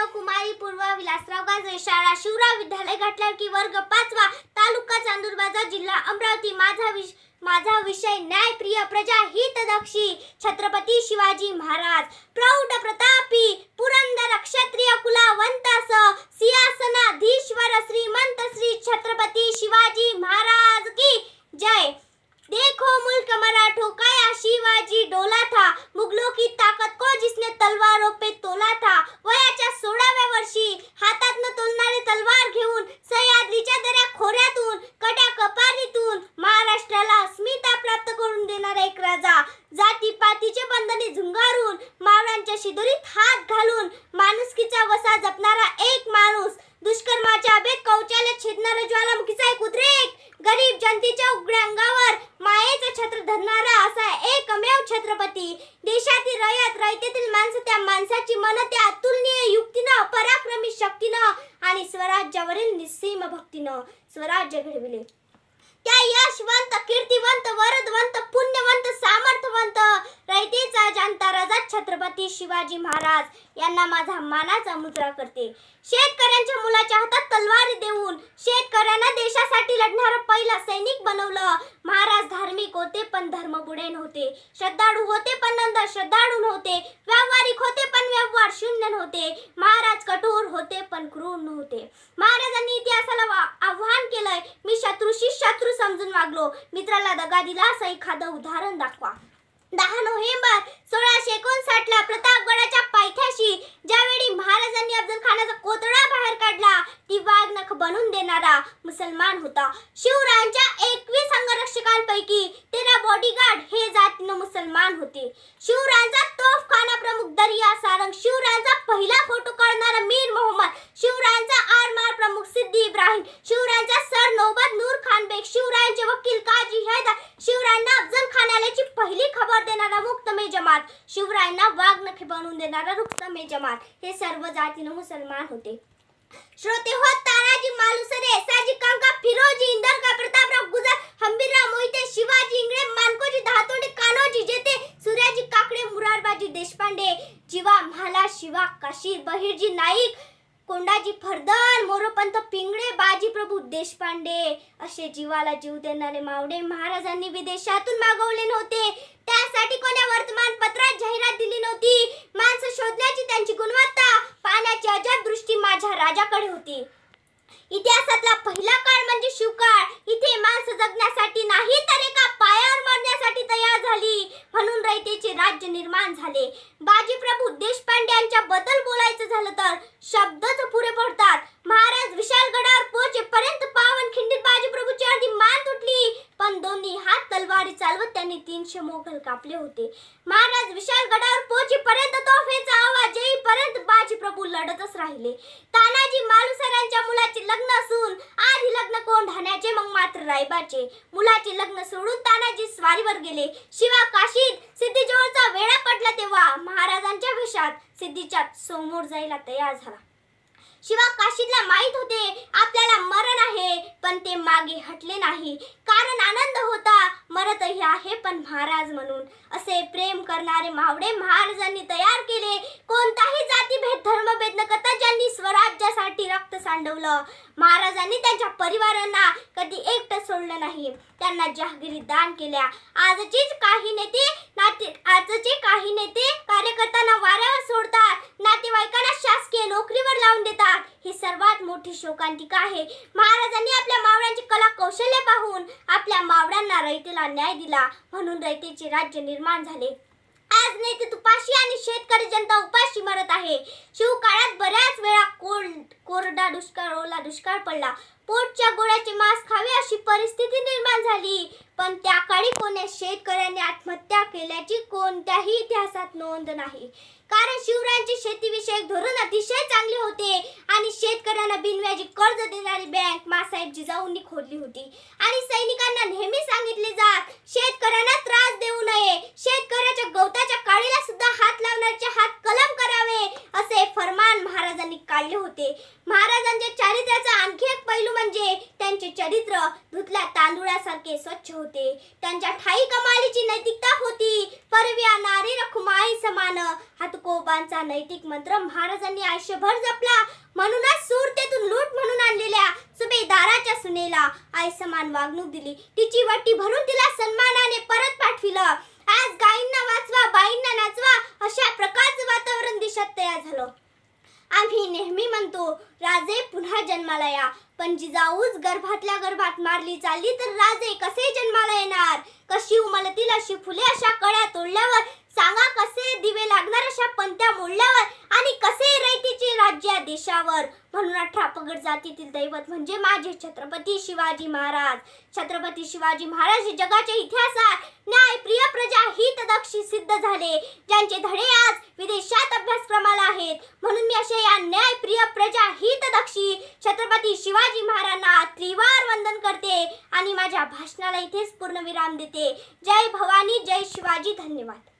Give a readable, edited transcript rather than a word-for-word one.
नाव कुमारी पूर्वा विलासराव गाजरे, शाळा शिवराव विद्यालय घाटलाडकी, वर्ग 5वा, तालुका चांदूरबाजार, जिल्हा अमरावती. माझा विषय न्यायप्रिय प्रजा हितदक्षी छत्रपती शिवाजी महाराज. प्रौढ प्रतापी पुरंदर क्षत्रिय कुलावंतास सिंहासनाधीश्वर श्रीमंत श्री छत्रपती शिवाजी महाराज की जय. देखो मुल्क मराठों का या शिवाजी डोला था, मुगलों की ताकत को जिसने तलवारों पे तोला था. वयाच्या 16व्या वर्षी हातात न तोलणारी तलवार घेऊन सह्याद्रीच्या दऱ्या खोऱ्यातून कट्या कपारीतून महाराष्ट्राला अस्मिता प्राप्त करून देणारा एक राजा. जातीपातीचे बंधने झुंगारून मावळ्यांच्या शिदोरीत हात घालून माणुसकीचा वसा जपणारा एक माणूस. दुष्कर्माच्या बेत कवचाला छेदणारा ज्वालामुखीचा एक उद्रेक. गरीब जनतेच्या उघड्या अंगावर मायेचं छत्र धरणारा असा एकमेव छत्रपती. देशातील रयत रयतेतील माणसं त्या माणसाची मन त्या अतुलनीय युक्तीनं, पराक्रमी शक्तीनं आणि स्वराज्यावरील निस्सीम भक्तीनं स्वराज्य घडविले. त्या यशवंत, कीर्तिवंत, वरदवंत, पुण्यवंत, सामर्थ्यवंत रयतेचा जाणता राजा छत्रपती शिवाजी महाराज यांना माझा मानाचा मुजरा करते. शेतकऱ्यांच्या मुलाच्या हातात तलवारी देऊन शेतकऱ्यांना देशासाठी लढणारा पहिला सैनिक बनवलं. महाराज धार्मिक होते पण धर्मबुडे नव्हते. श्रद्धाळू होते पण अंधश्रद्धाळू नव्हते. व्यावहारिक होते पण व्यवहार शून्य नव्हते. महाराज कठोर होते पण क्रूर नव्हते. महाराजांनी इतिहासाला आव्हान केलंय, मी शत्रूशी शत्रू समजून वागलो, मित्राला दगा दिला असं एखादं उदाहरण दाखवा. 10 नोव्हेंबर 1659 ला प्रतापगडाच्या पायथ्याशी ज्यावेळी महाराजांनी अफजल खानाचा कोतडा बाहेर काढला, ती वाघनख बनवून देणारा मुसलमान होता. शिवरायांच्या 21 अंगरक्षकांपैकी 13 बॉडीगार्ड हे जातीनं मुसलमान होते. शिवरायांचा तोफखाना प्रमुख दरिया सारंग, शिवरायांचा पहिला फोटो काढणारा मीर मोहम्मद, शिवरायांचा आरमार प्रमुख सिद्दी इब्राहिम, शिवरायांचा सरनौबत नूर खान बेग, शिवरायांचे वकील काजी हैदर, शिवरायांना अफजल खान आल्याची पहिली खबर देणारा मुक्तमे जमात, शिवरायांना वाघनखे बनवून देणारा रुस्तमे जमात, हे सर्व जातीनं मुसलमान होते. श्रोते हो, तानाजी मालुसरे, साजी कांका, फिरोजी इंदरकर, प्रतापराव गुजर, हंबीरराव मोहिते, शिवाजी इंगळे, मानकोजी दहातोंडे, कान्होजी जेते, सूर्याजी काकडे, मुरारबाजी देशपांडे, जीवा म्हाला, शिवा काशीर, बहिर्जी नाईक, कोंडाजी फरदर, मोरोपंत पिंगळे, बाजीप्रभू देशपांडे असे जीवाला जीव देणारे मावळे महाराजांनी विदेशातून मागवले नव्हते. त्यासाठी कोण्या वर्तमानपत्रात जाहिरात दिली नव्हती. माणसं शोधण्याची त्यांची गुणवत्ता पाहण्याची अजब दृष्टी माझ्या राजाकडे होती. इतिहासातला पहिला काळ म्हणजे शिवकाळ. इथे माणसं जगण्यासाठी नाही तर एका पायावर मरण्यासाठी तयार झाली, म्हणून रयतेचे राज्य निर्माण झाले. बाजीप्रभू देशपांडे यांच्या बद्दल बोलायचं झालं तर शब्दच पुरे पडतात. महाराज विशाळगडावर पोहोचेपर्यंत पावनखिंडीत बाजीप्रभूची अर्धी मान तुटली, पण दोन्ही हात तलवारी चालवत त्यांनी 300 मोगल कापले होते. महाराज विशाळगडावर पोहोचेपर्यंत तोफेचा आवाज येईपर्यंत बाजीप्रभू लढतच राहिले. तानाजी मालुसऱ्यांच्या मुलाचे लग्न असून आधी लग्न कोंढाण्याचे, मग मात्र रायबाचे. मुलाचे लग्न सोडून तानाजी स्वारीवर गेले. शिवा काशीत सिद्धीजवळचा वेळा पडला तेव्हा महाराजांच्या वेशात सिद्धीच्या समोर जायला तयार झाला. शिवा काशीदला माहित होते आपल्याला मरण आहे, पण ते मागे हटले नाही, कारण आनंद होता. मरतही आहे पण महाराज म्हणून. असे प्रेम करणारे मावळे महाराजांनी तयार केले. कोणताही जातीभेद धर्मभेद न करता ज्यांनी स्वराज्यासाठी रक्त सांडवलं. महाराजांनी त्यांच्या परिवारांना कधी एकटं सोडलं नाही. त्यांना जहागिरी दान केल्या. आजचे काही नेते कार्यकर्त्यांना वाऱ्यावर सोडतात, नातेवाईकांना शासकीय नोकरीवर लावून देतात. ही सर्वात मोठी शोकांतिका आहे. महाराजांनी आपल्या मावळ्यांची कला कौशल्य पाहून आपल्या मावळ्यांना रयतेला न्याय दिला, म्हणून रयतेचे राज्य निर्माण झाले. आज नेते तुपाशी आणि शेतकरी जनता उपाशी मरत आहे. शिवकाळात बऱ्याच वेळा कोरडा दुष्काळ, ओला दुष्काळ पडला. पोटच्या गोळ्याचे मांस खावे अशी परिस्थिती निर्माण झाली, पण त्या काळी कोण्या शेतकऱ्यांनी आत्महत्या केल्याची कोणत्याही इतिहासात नोंद नाही. कारण शिवरायांचे शेतीविषयक धोरण अतिशय चांगले होते आणि शेतकऱ्यांना बिनव्याजी कर्ज देणारी बँक मासाहेब जिजाऊंनी खोदली होती. आणि सैनिकांना नेहमी सांगितले जात, शेतकऱ्यांना त्रास देऊ नये, शेतकऱ्याच्या गवताच्या काळीला सुद्धा हात लावण्याचे हात कलम करावे, असे फरमान महाराजांनी महाराजांनी काढले होते. महाराजांच्या चारित्र्याचा आणखी एक पैलू म्हणजे त्यांचे चरित्र धुतल्या तांदूळासारखे स्वच्छ होते. त्यांच्या ठाई कमालीची नैतिकता होती. परव्या नारी रखुमाई समान हा तुकोबांचा नैतिक मंत्र महाराजांनी आयुष्यभर जपला. म्हणूनच सुरतेतून लूट म्हणून आणलेल्या सुभेदाराच्या सुनेला आई समान वागणूक दिली. तिची वटी भरून तिला सन्मानाने परत पाठविलं. आज गायींना वाचवा, बाईंना नाचवा अशा प्रकारचं वातावरण देशात तयार झालं. आम्ही नेहमी म्हणतो राजे पुन्हा जन्माला या, पण जिजाऊच गर्भातल्या गर्भात मारली चालली तर राजे कसे जन्माला येणार? कशी उमलतील अशी फुले अशा कळ्या तोडल्यावर? सांगा कसे दिवे लागणार अशा पंत्या मोडल्यावर? आणि कसे रयतेचे राज्य या देशावर? म्हणून 18 पगड जातीतील दैवत म्हणजे माझे छत्रपती शिवाजी महाराज. छत्रपती शिवाजी महाराज हे जगाच्या इतिहासात न्यायप्रिय प्रजा हितदक्षी सिद्ध झाले, ज्यांचे धडे आज विदेशात अभ्यासक्रमाला आहेत. म्हणून मी अशा या न्यायप्रिय प्रजा हितदक्षी छत्रपती शिवाजी महाराजांना त्रिवार वंदन करते आणि माझ्या भाषणाला इथेच पूर्णविराम देते. जय भवानी, जय शिवाजी. धन्यवाद.